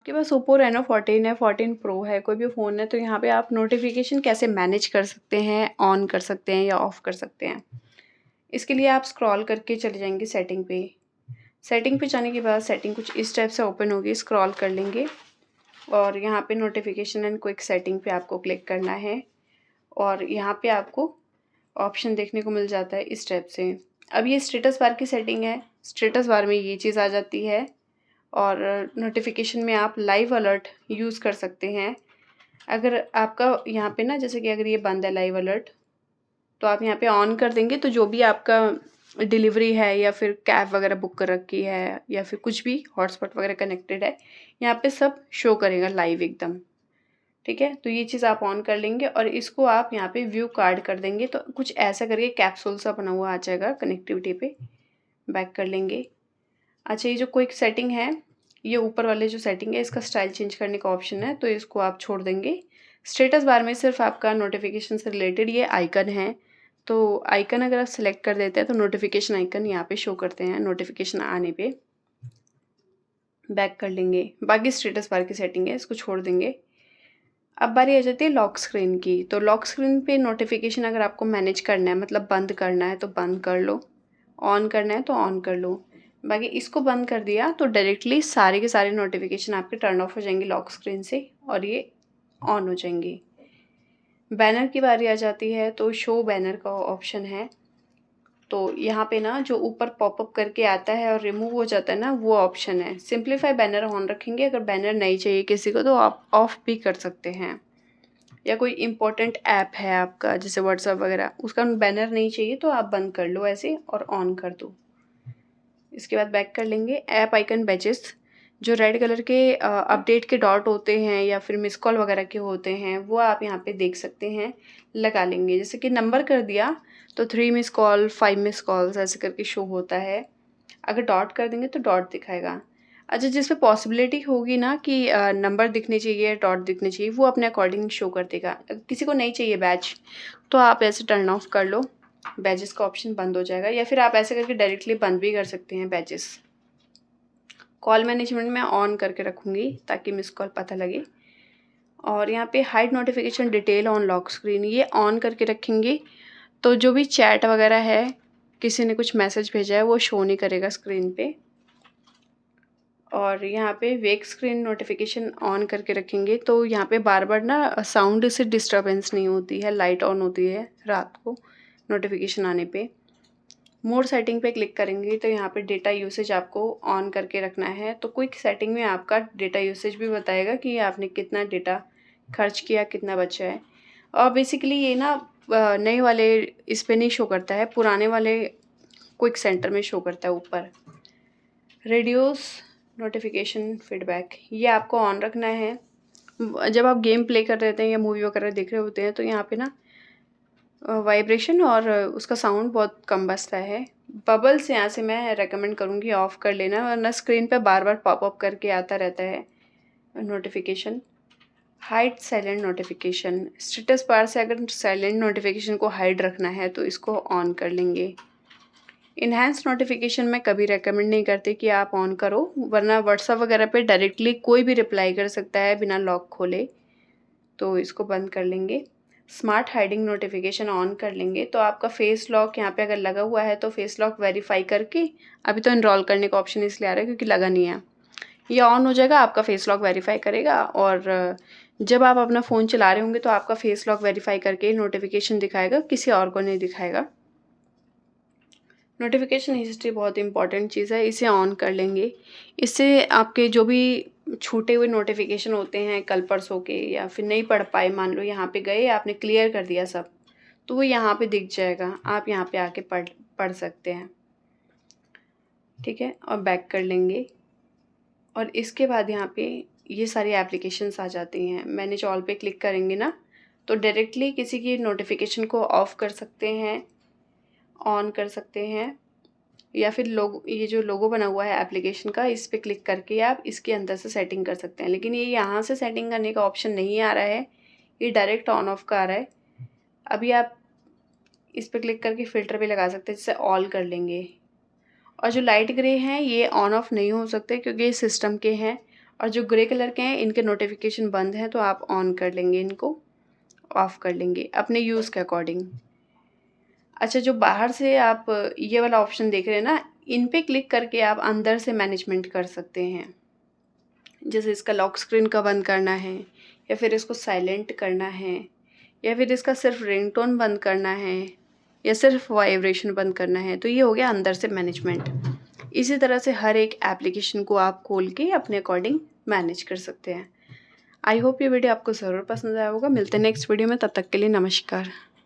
आपके पास Oppo Reno 14 है, 14 pro है, कोई भी फ़ोन है, तो यहाँ पे आप नोटिफ़िकेशन कैसे मैनेज कर सकते हैं, ऑन कर सकते हैं या ऑफ़ कर सकते हैं। इसके लिए आप स्क्रॉल करके चले जाएँगे सेटिंग पे। सेटिंग पे जाने के बाद सेटिंग कुछ इस टाइप से ओपन होगी, स्क्रॉल कर लेंगे और यहाँ पे नोटिफ़िकेशन एंड क्विक सेटिंग पे आपको क्लिक करना है और यहाँ पे आपको ऑप्शन देखने को मिल जाता है इस टाइप से। अब ये स्टेटस बार की सेटिंग है, स्टेटस बार में ये चीज़ आ जाती है और नोटिफ़िकेशन में आप लाइव अलर्ट यूज़ कर सकते हैं। अगर आपका यहाँ पे ना जैसे कि अगर ये बंद है लाइव अलर्ट, तो आप यहाँ पे ऑन कर देंगे तो जो भी आपका डिलीवरी है या फिर कैब वगैरह बुक कर रखी है या फिर कुछ भी हॉटस्पॉट वगैरह कनेक्टेड है, यहाँ पे सब शो करेगा लाइव एकदम। ठीक है, तो ये चीज़ आप ऑन कर लेंगे और इसको आप यहाँ पे व्यू कार्ड कर देंगे तो कुछ ऐसा करके कैप्सूल सा बना हुआ आ जाएगा कनेक्टिविटी पे। बैक कर लेंगे। अच्छा, ये जो क्विक सेटिंग है, ये ऊपर वाले जो सेटिंग है इसका स्टाइल चेंज करने का ऑप्शन है, तो इसको आप छोड़ देंगे। स्टेटस बार में सिर्फ आपका नोटिफिकेशन से रिलेटेड ये आइकन है, तो आइकन अगर आप सेलेक्ट कर देते हैं तो नोटिफिकेशन आइकन यहाँ पे शो करते हैं नोटिफिकेशन आने पे। बैक कर लेंगे। बाकी स्टेटस बार की सेटिंग है, इसको छोड़ देंगे। अब बारी आ जाती है लॉक स्क्रीन की। तो लॉक स्क्रीन पे नोटिफिकेशन अगर आपको मैनेज करना है, मतलब बंद करना है तो बंद कर लो, ऑन करना है तो ऑन कर लो। बाकी इसको बंद कर दिया तो डायरेक्टली सारे के सारे नोटिफिकेशन आपके टर्न ऑफ हो जाएंगे लॉक स्क्रीन से और ये ऑन हो जाएंगे। बैनर की बारी आ जाती है तो शो बैनर का ऑप्शन है, तो यहाँ पे ना जो ऊपर पॉपअप करके आता है और रिमूव हो जाता है ना, वो ऑप्शन है। सिंप्लीफाई बैनर ऑन रखेंगे, अगर बैनर नहीं चाहिए किसी को तो आप ऑफ भी कर सकते हैं। या कोई इम्पोर्टेंट ऐप है आपका जैसे व्हाट्सएप वगैरह, उसका बैनर नहीं चाहिए तो आप बंद कर लो ऐसे और ऑन कर दो। इसके बाद बैक कर लेंगे। ऐप आइकन बैजेस, जो रेड कलर के अपडेट के डॉट होते हैं या फिर मिस कॉल वगैरह के होते हैं, वो आप यहाँ पे देख सकते हैं, लगा लेंगे। जैसे कि नंबर कर दिया तो 3 मिस कॉल, 5 मिस कॉल्स ऐसे करके शो होता है। अगर डॉट कर देंगे तो डॉट दिखाएगा। अच्छा, जिस पे पॉसिबिलिटी होगी ना कि नंबर दिखने चाहिए, डॉट दिखने चाहिए, वो अपने अकॉर्डिंग शो कर देगा। किसी को नहीं चाहिए बैच तो आप ऐसे टर्न ऑफ कर लो, बैजेस का ऑप्शन बंद हो जाएगा। या फिर आप ऐसे करके डायरेक्टली बंद भी कर सकते हैं बैजेस। कॉल मैनेजमेंट में ऑन करके रखूँगी ताकि मिस कॉल पता लगे। और यहाँ पे hide notification detail on lock screen, ये ऑन करके रखेंगे तो जो भी चैट वगैरह है, किसी ने कुछ मैसेज भेजा है, वो शो नहीं करेगा स्क्रीन पे। और यहाँ पे वेक स्क्रीन नोटिफिकेशन ऑन करके रखेंगे तो यहाँ पे बार बार ना साउंड से डिस्टर्बेंस नहीं होती है, लाइट ऑन होती है रात को नोटिफिकेशन आने पे। मोड सेटिंग पे क्लिक करेंगे तो यहाँ पे डेटा यूसेज आपको ऑन करके रखना है, तो क्विक सेटिंग में आपका डेटा यूसेज भी बताएगा कि आपने कितना डेटा खर्च किया, कितना बचा है। और बेसिकली ये ना नए वाले इस पे नहीं शो करता है, पुराने वाले क्विक सेंटर में शो करता है ऊपर। रेडियोस नोटिफिकेशन फीडबैक, ये आपको ऑन रखना है। जब आप गेम प्ले कर रहे होते हैं या मूवी वगैरह देख रहे होते हैं तो यहाँ पे ना वाइब्रेशन और उसका साउंड बहुत कम बजता है। बबल्स यहाँ से मैं रेकमेंड करूँगी ऑफ़ कर लेना, वरना स्क्रीन पे बार बार पॉपअप करके आता रहता है notification. Hide silent notification, status bar से अगर साइलेंट नोटिफिकेशन को हाइड रखना है तो इसको ऑन कर लेंगे। इन्हांस नोटिफिकेशन मैं कभी रेकमेंड नहीं करती कि आप ऑन करो, वरना व्हाट्सएप वगैरह पे डायरेक्टली कोई भी रिप्लाई कर सकता है बिना लॉक खोले, तो इसको बंद कर लेंगे। स्मार्ट हाइडिंग नोटिफिकेशन ऑन कर लेंगे तो आपका फेस लॉक यहाँ पे अगर लगा हुआ है तो फेस लॉक वेरीफाई करके, अभी तो इनरोल करने का ऑप्शन इसलिए आ रहा है क्योंकि लगा नहीं है, ये ऑन हो जाएगा, आपका फेस लॉक वेरीफाई करेगा। और जब आप अपना फ़ोन चला रहे होंगे तो आपका फेस लॉक वेरीफाई करके नोटिफिकेशन दिखाएगा, किसी और को नहीं दिखाएगा। नोटिफिकेशन हिस्ट्री बहुत इंपॉर्टेंट चीज़ है, इसे ऑन कर लेंगे। इससे आपके जो भी छूटे हुए नोटिफिकेशन होते हैं कल परसों के, या फिर नहीं पढ़ पाए, मान लो यहाँ पे गए आपने क्लियर कर दिया सब, तो वो यहाँ पे दिख जाएगा, आप यहाँ पे आके पढ़ सकते हैं। ठीक है, और बैक कर लेंगे। और इसके बाद यहाँ पे ये सारी एप्लीकेशंस आ जाती हैं। मैनेज ऑल पे क्लिक करेंगे ना तो डायरेक्टली किसी की नोटिफिकेशन को ऑफ़ कर सकते हैं, ऑन कर सकते हैं, या फिर ये जो लोगो बना हुआ है एप्लीकेशन का, इस पे क्लिक करके आप इसके अंदर से सेटिंग कर सकते हैं। लेकिन ये यहाँ से सेटिंग करने का ऑप्शन नहीं आ रहा है, ये डायरेक्ट ऑन ऑफ का आ रहा है। अभी आप इस पे क्लिक करके फ़िल्टर पे लगा सकते हैं, जिससे ऑल कर लेंगे। और जो लाइट ग्रे हैं ये ऑन ऑफ नहीं हो सकते क्योंकि ये सिस्टम के हैं और जो ग्रे कलर के हैं इनके नोटिफिकेशन बंद हैं, तो आप ऑन कर लेंगे, इनको ऑफ़ कर लेंगे अपने यूज़ के अकॉर्डिंग। अच्छा, जो बाहर से आप ये वाला ऑप्शन देख रहे हैं ना, इन पे क्लिक करके आप अंदर से मैनेजमेंट कर सकते हैं। जैसे इसका लॉक स्क्रीन का बंद करना है, या फिर इसको साइलेंट करना है, या फिर इसका सिर्फ रिंगटोन बंद करना है, या सिर्फ वाइब्रेशन बंद करना है, तो ये हो गया अंदर से मैनेजमेंट। इसी तरह से हर एक एप्लीकेशन को आप खोल के अपने अकॉर्डिंग मैनेज कर सकते हैं। आई होप ये वीडियो आपको ज़रूर पसंद आया होगा। मिलते हैं नेक्स्ट वीडियो में, तब तक के लिए नमस्कार।